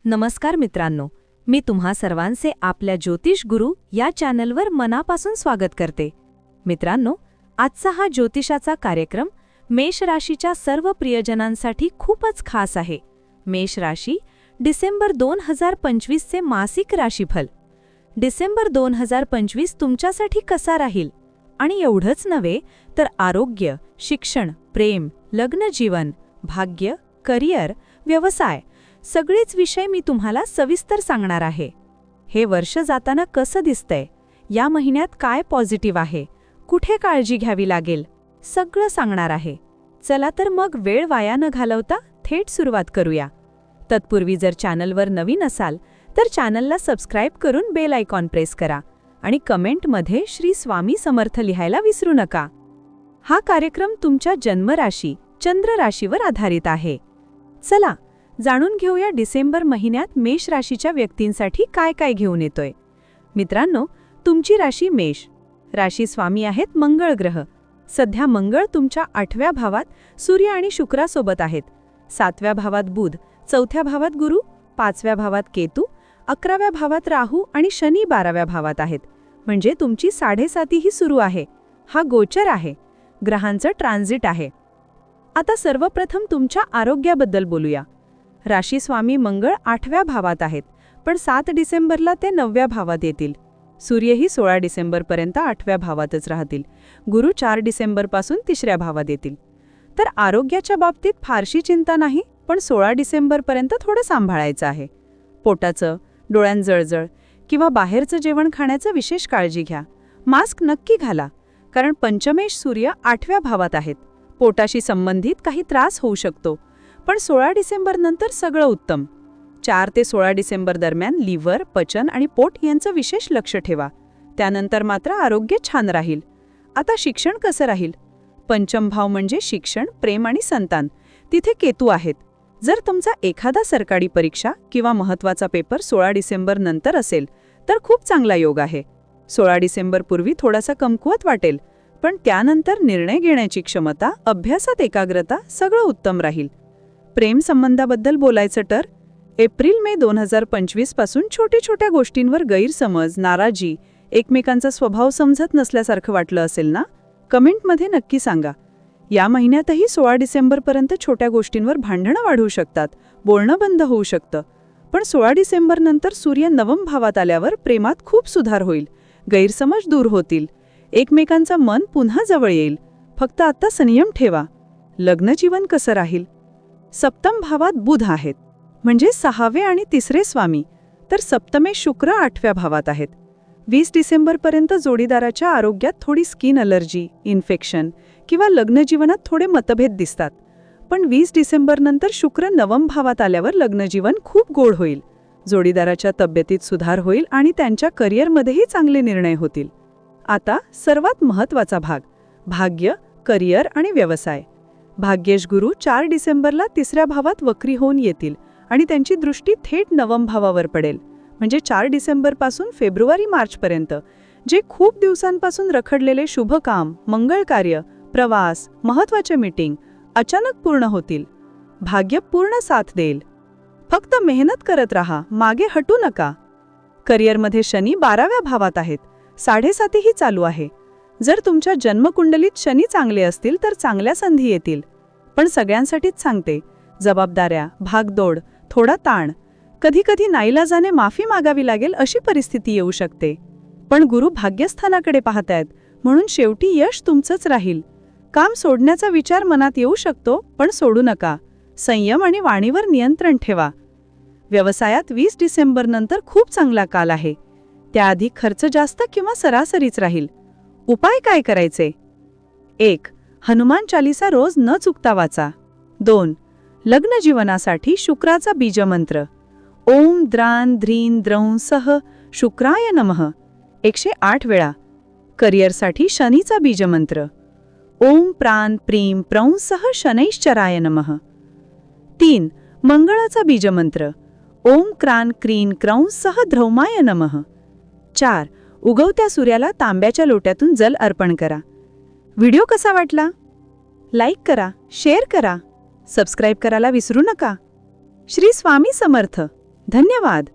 नमस्कार मित्रांनो, मी तुम्हा सर्वांचे आपल्या ज्योतिष गुरु या चॅनलवर मनापासून स्वागत करते. मित्रांनो, आजचा हा ज्योतिषाचा कार्यक्रम मेष राशीच्या सर्व प्रियजनांसाठी खूपच खास आहे. मेष राशी डिसेंबर 2025 चे मासिक राशीफल. डिसेंबर 2025 तुमच्यासाठी कसा राहील? आणि एवढंच नव्हे तर आरोग्य, शिक्षण, प्रेम, लग्नजीवन, भाग्य, करिअर, व्यवसाय सगळेच विषय मी तुम्हाला सविस्तर सांगणार आहे. हे वर्ष जाताना कसं दिसतंय, या महिन्यात काय पॉझिटिव्ह आहे, कुठे काळजी घ्यावी लागेल, सगळं सांगणार आहे. चला तर मग वेळ वाया न घालवता थेट सुरुवात करूया. तत्पूर्वी जर चॅनलवर नवीन असाल तर चॅनलला सबस्क्राईब करून बेल आयकॉन प्रेस करा आणि कमेंटमध्ये श्री स्वामी समर्थ लिहायला विसरू नका. हा कार्यक्रम तुमच्या जन्मराशी चंद्र राशीवर आधारित आहे. चला जाणून घेऊया डिसेंबर महिन्यात मेष राशीच्या व्यक्तींसाठी काय काय घेऊन येतोय. मित्रांनो, तुमची राशी मेष. राशी स्वामी आहेत मंगळ ग्रह. सध्या मंगळ तुमच्या 8व्या भावात सूर्य आणि शुक्रासोबत आहेत. 7व्या भावात बुध, 4थ्या भावात गुरु, 5व्या भावात केतू, 11व्या भावात राहू आणि शनी 12व्या भावात आहेत. म्हणजे तुमची 7.5 ही सुरू आहे. हा गोचर आहे, ग्रहांचं ट्रान्झिट आहे. आता सर्वप्रथम तुमच्या आरोग्याबद्दल बोलूया. राशी स्वामी मंगळ 8व्या भावात आहेत, पण 7 डिसेंबरला ते 9व्या भावात येतील. सूर्यही 16 डिसेंबरपर्यंत 8व्या भावातच राहतील. गुरु 4 डिसेंबरपासून 3ऱ्या भावात येतील. तर आरोग्याच्या बाबतीत फारशी चिंता नाही, पण 16 डिसेंबरपर्यंत थोडं सांभाळायचं आहे. पोटाचं, डोळ्यांत जळजळ किंवा बाहेरचं जेवण खाण्याचं विशेष काळजी घ्या. मास्क नक्की घाला, कारण पंचमेश सूर्य 8व्या भावात आहेत. पोटाशी संबंधित काही त्रास होऊ शकतो, पण 16 डिसेंबर नंतर सगळं उत्तम. 4 ते 16 डिसेंबर दरम्यान लिव्हर, पचन आणि पोट यांचं विशेष लक्ष ठेवा. त्यानंतर मात्र आरोग्य छान राहील. आता शिक्षण कसं राहील? पंचम भाव म्हणजे शिक्षण, प्रेम आणि संतान. तिथे केतू आहेत. जर तुमचा एखादा सरकारी परीक्षा किंवा महत्त्वाचा पेपर 16 डिसेंबर नंतर असेल तर खूप चांगला योग आहे. 16 डिसेंबर पूर्वी थोडासा कमकुवत वाटेल, पण त्यानंतर निर्णय घेण्याची क्षमता, अभ्यासात एकाग्रता सगळं उत्तम राहील. प्रेम संबंधाबद्दल बोलायचं तर एप्रिल-मे 2025 पासून छोट्या गोष्टींवर गैरसमज, नाराजी, एकमेकांचा स्वभाव समजत नसल्यासारखं वाटलं असेल ना? कमेंटमध्ये नक्की सांगा. या महिन्यातही 16 डिसेंबरपर्यंत छोट्या गोष्टींवर भांडणं वाढू शकतात, बोलणं बंद होऊ शकतं. पण 16 डिसेंबर नंतर सूर्य 9व्या भावात आल्यावर प्रेमात खूप सुधार होईल, गैरसमज दूर होतील, एकमेकांचं मन पुन्हा जवळ येईल. फक्त आता संयम ठेवा. लग्नजीवन कसं राहील? सप्तम भावात बुध आहेत, म्हणजे 6वे आणि 3रे स्वामी. तर सप्तमेश शुक्र 8व्या भावात आहेत. 20 डिसेंबरपर्यंत जोडीदाराच्या आरोग्यात थोडी स्किन अलर्जी, इन्फेक्शन किंवा लग्नजीवनात थोडे मतभेद दिसतात. पण 20 डिसेंबर नंतर शुक्र 9व्या भावात आल्यावर लग्नजीवन खूप गोड होईल. जोडीदाराच्या तब्येतीत सुधार होईल आणि त्यांच्या करिअरमध्येही चांगले निर्णय होतील. आता सर्वात महत्त्वाचा भाग, भाग्य, करिअर आणि व्यवसाय. भाग्येश गुरु 4 डिसेंबरला 3ऱ्या भावात वक्री होऊन येतील आणि त्यांची दृष्टी थेट 9व्या भावावर पडेल. म्हणजे 4 डिसेंबरपासून फेब्रुवारी-मार्चपर्यंत जे खूप दिवसांपासून रखडलेले शुभ काम, मंगळ कार्य, प्रवास, महत्त्वाचे मीटिंग अचानक पूर्ण होतील. भाग्य पूर्ण साथ देईल. फक्त मेहनत करत राहा, मागे हटू नका. करिअरमध्ये शनी 12व्या भावात आहेत, 7.5 ही चालू आहे. जर तुमच्या जन्मकुंडलीत शनी चांगले असतील तर चांगल्या संधी येतील. पण सगळ्यांसाठीच सांगते, जबाबदाऱ्या, भागदौड, थोडा ताण, कधी नाईलाजाने माफी मागावी लागेल अशी परिस्थिती येऊ शकते. पण गुरु भाग्यस्थानाकडे पाहतायत, म्हणून शेवटी यश तुमचंच राहील. काम सोडण्याचा विचार मनात येऊ शकतो, पण सोडू नका. संयम आणि वाणीवर नियंत्रण ठेवा. व्यवसायात 20 डिसेंबर नंतर खूप चांगला काल आहे. त्याआधी खर्च जास्त किंवा सरासरीच राहील. उपाय काय करायचे? 1. हनुमान चालीसा रोज न चुकता वाचा. 2. लग्न जीवनासाठी शुक्राचा बीजमंत्र ओम द्रान ध्रीन द्रौं सह शुक्राय नमः 108 वेळा. करिअरसाठी शनीचा बीजमंत्र ओम प्राण प्रीम प्रौं सह शनैश्चराय नमः. 3. मंगळाचा बीजमंत्र ओम क्रान क्रीन क्रौं सह ध्रौमाय नमः. 4. उगवत्या सूर्याला तांब्याच्या लोट्यातून जल अर्पण करा. व्हिडिओ कसा वाटला? लाईक करा, शेअर करा, सबस्क्राईब करायला विसरू नका. श्री स्वामी समर्थ. धन्यवाद.